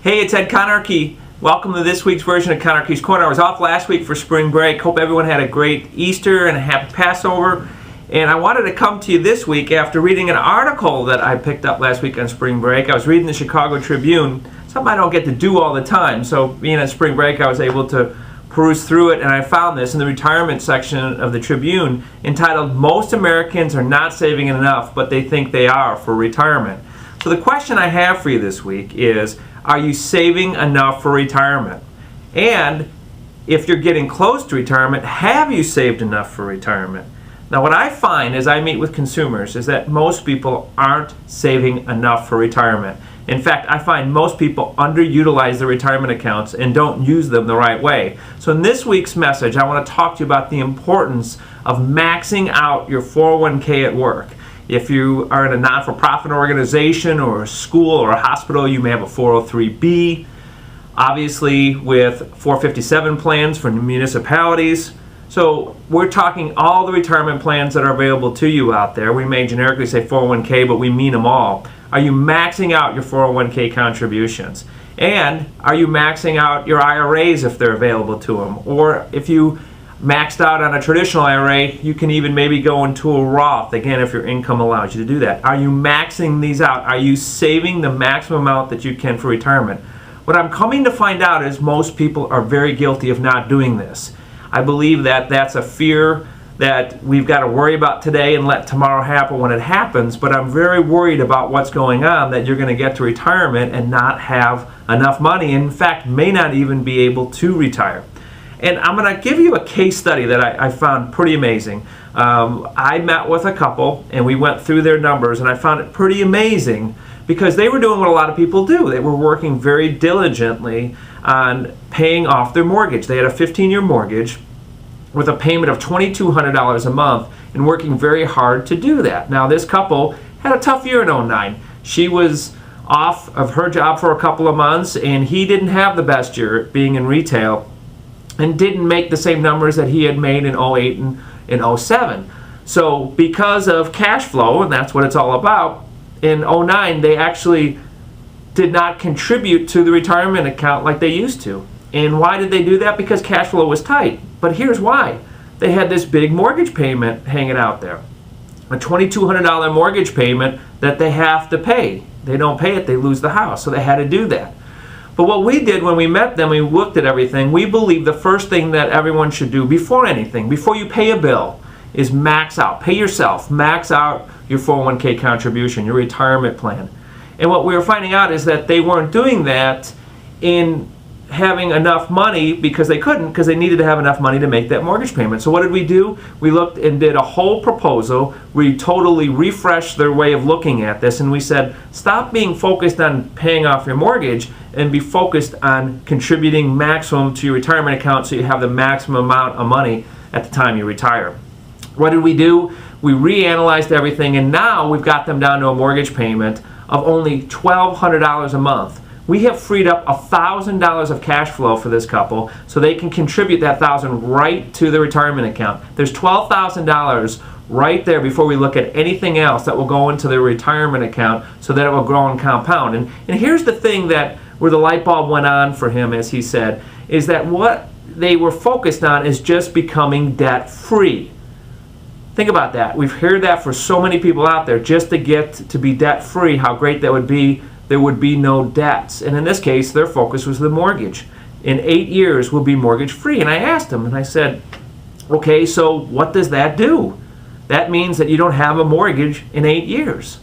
Hey, it's Ed Conarchy. Welcome to this week's version of Conarchys Corner. I was off last week for spring break. Hope everyone had a great Easter and a happy Passover. And I wanted to come to you this week after reading an article that I picked up last week on spring break. I was reading the Chicago Tribune, something I don't get to do all the time. So being on spring break, I was able to peruse through it, and I found this in the retirement section of the Tribune entitled, "Most Americans Are Not Saving Enough, But They Think They Are for Retirement." So the question I have for you this week is, are you saving enough for retirement? And if you're getting close to retirement, have you saved enough for retirement? Now, what I find as I meet with consumers is that most people aren't saving enough for retirement. In fact, I find most people underutilize their retirement accounts and don't use them the right way. So in this week's message, I want to talk to you about the importance of maxing out your 401k at work. If you are in a not-for-profit organization or a school or a hospital, you may have a 403b. Obviously, with 457 plans for municipalities. So we're talking all the retirement plans that are available to you out there. We may generically say 401k, but we mean them all. Are you maxing out your 401k contributions? And are you maxing out your IRAs if they're available to them? Or if you maxed out on a traditional IRA, you can even maybe go into a Roth, again, if your income allows you to do that. Are you maxing these out? Are you saving the maximum amount that you can for retirement? What I'm coming to find out is most people are very guilty of not doing this. I believe that that's a fear that we've got to worry about today and let tomorrow happen when it happens, but I'm very worried about what's going on, that you're going to get to retirement and not have enough money, and in fact may not even be able to retire. And I'm going to give you a case study that I found pretty amazing. I met with a couple and we went through their numbers, and I found it pretty amazing because they were doing what a lot of people do. They were working very diligently on paying off their mortgage. They had a 15-year mortgage with a payment of $2,200 a month and working very hard to do that. Now, this couple had a tough year in 2009. She was off of her job for a couple of months, and he didn't have the best year being in retail and didn't make the same numbers that he had made in 2008 and in 2007. So because of cash flow, and that's what it's all about, in 2009 they actually did not contribute to the retirement account like they used to. And why did they do that? Because cash flow was tight. But here's why. They had this big mortgage payment hanging out there. A $2,200 mortgage payment that they have to pay. They don't pay it, they lose the house. So they had to do that. But what we did when we met them, we looked at everything, we believe the first thing that everyone should do before anything, before you pay a bill, is max out. Pay yourself. Max out your 401k contribution, your retirement plan. And what we were finding out is that they weren't doing that in having enough money because they couldn't, because they needed to have enough money to make that mortgage payment. So what did we do? We looked and did a whole proposal. We totally refreshed their way of looking at this, and we said, stop being focused on paying off your mortgage and be focused on contributing maximum to your retirement account so you have the maximum amount of money at the time you retire. What did we do? We reanalyzed everything, and now we've got them down to a mortgage payment of only $1,200 a month. We have freed up $1,000 of cash flow for this couple so they can contribute that $1,000 right to the retirement account. There's $12,000 right there before we look at anything else that will go into their retirement account so that it will grow and compound. And here's the thing that where the light bulb went on for him, as he said, is that what they were focused on is just becoming debt free. Think about that. We've heard that for so many people out there, just to get to be debt free, how great that would be. There would be no debts. And in this case, their focus was the mortgage. In 8 years, we'll be mortgage free. And I asked him, and I said, okay, so what does that do? That means that you don't have a mortgage in 8 years.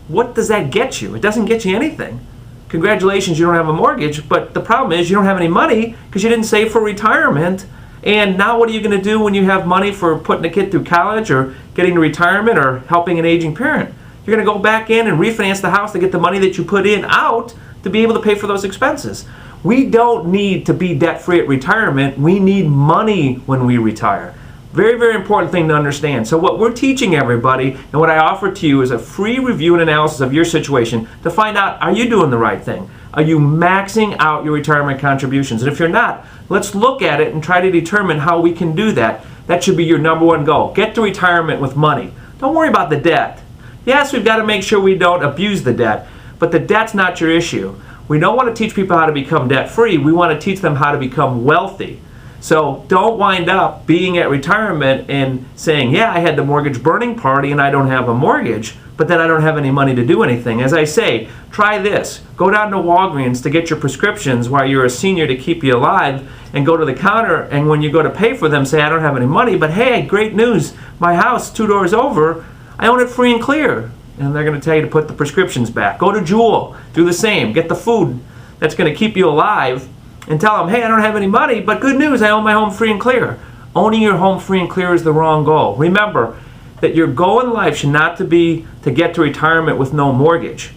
What does that get you? It doesn't get you anything. Congratulations, you don't have a mortgage, but the problem is you don't have any money because you didn't save for retirement. And now what are you going to do when you have money for putting a kid through college or getting to retirement or helping an aging parent? You're going to go back in and refinance the house to get the money that you put in out to be able to pay for those expenses. We don't need to be debt-free at retirement. We need money when we retire. Very, very important thing to understand. So what we're teaching everybody and what I offer to you is a free review and analysis of your situation to find out, are you doing the right thing? Are you maxing out your retirement contributions? And if you're not, let's look at it and try to determine how we can do that. That should be your number one goal. Get to retirement with money. Don't worry about the debt. Yes, we've got to make sure we don't abuse the debt, but the debt's not your issue. We don't want to teach people how to become debt-free. We want to teach them how to become wealthy. So don't wind up being at retirement and saying, yeah, I had the mortgage burning party and I don't have a mortgage, but then I don't have any money to do anything. As I say, try this. Go down to Walgreens to get your prescriptions while you're a senior to keep you alive, and go to the counter, and when you go to pay for them, say, I don't have any money, but hey, great news, my house 2 doors over, I own it free and clear. And they're going to tell you to put the prescriptions back. Go to Jewel, do the same. Get the food that's going to keep you alive, and tell them, hey, I don't have any money, but good news, I own my home free and clear. Owning your home free and clear is the wrong goal. Remember that your goal in life should not be to get to retirement with no mortgage.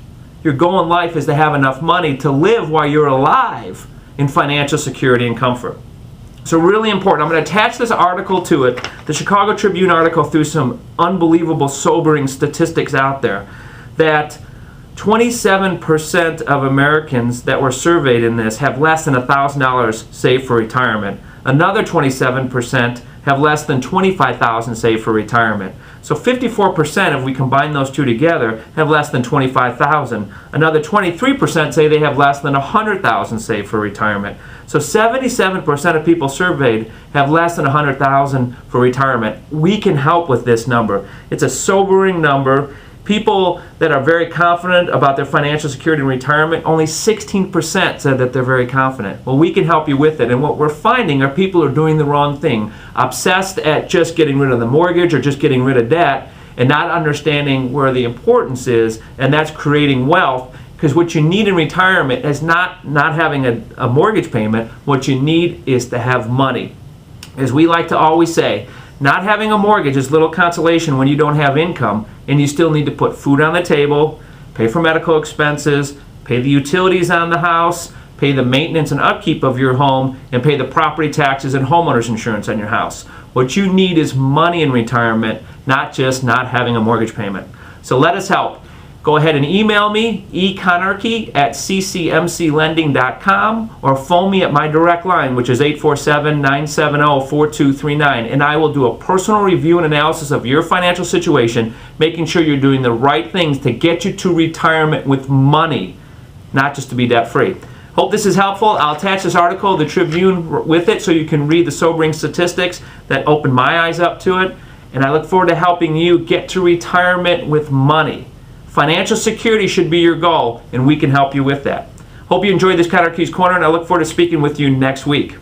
Your goal in life is to have enough money to live while you're alive in financial security and comfort. So really important. I'm going to attach this article to it, the Chicago Tribune article, through some unbelievable, sobering statistics out there, that 27% of Americans that were surveyed in this have less than $1,000 saved for retirement. Another 27% have less than $25,000 saved for retirement. So 54%, if we combine those two together, have less than $25,000. Another 23% say they have less than $100,000 saved for retirement. So 77% of people surveyed have less than $100,000 for retirement. We can help with this number. It's a sobering number. People that are very confident about their financial security in retirement, only 16% said that they're very confident. Well, we can help you with it. And what we're finding are people are doing the wrong thing, obsessed at just getting rid of the mortgage or just getting rid of debt, and not understanding where the importance is, and that's creating wealth. Because what you need in retirement is not having a mortgage payment. What you need is to have money. As we like to always say, not having a mortgage is little consolation when you don't have income and you still need to put food on the table, pay for medical expenses, pay the utilities on the house, pay the maintenance and upkeep of your home, and pay the property taxes and homeowners insurance on your house. What you need is money in retirement, not just not having a mortgage payment. So let us help. Go ahead and email me, econarchy@ccmclending.com, or phone me at my direct line, which is 847-970-4239, and I will do a personal review and analysis of your financial situation, making sure you're doing the right things to get you to retirement with money, not just to be debt-free. Hope this is helpful. I'll attach this article, the Tribune, with it so you can read the sobering statistics that opened my eyes up to it, and I look forward to helping you get to retirement with money. Financial security should be your goal, and we can help you with that. Hope you enjoyed this Conarchys Corner, and I look forward to speaking with you next week.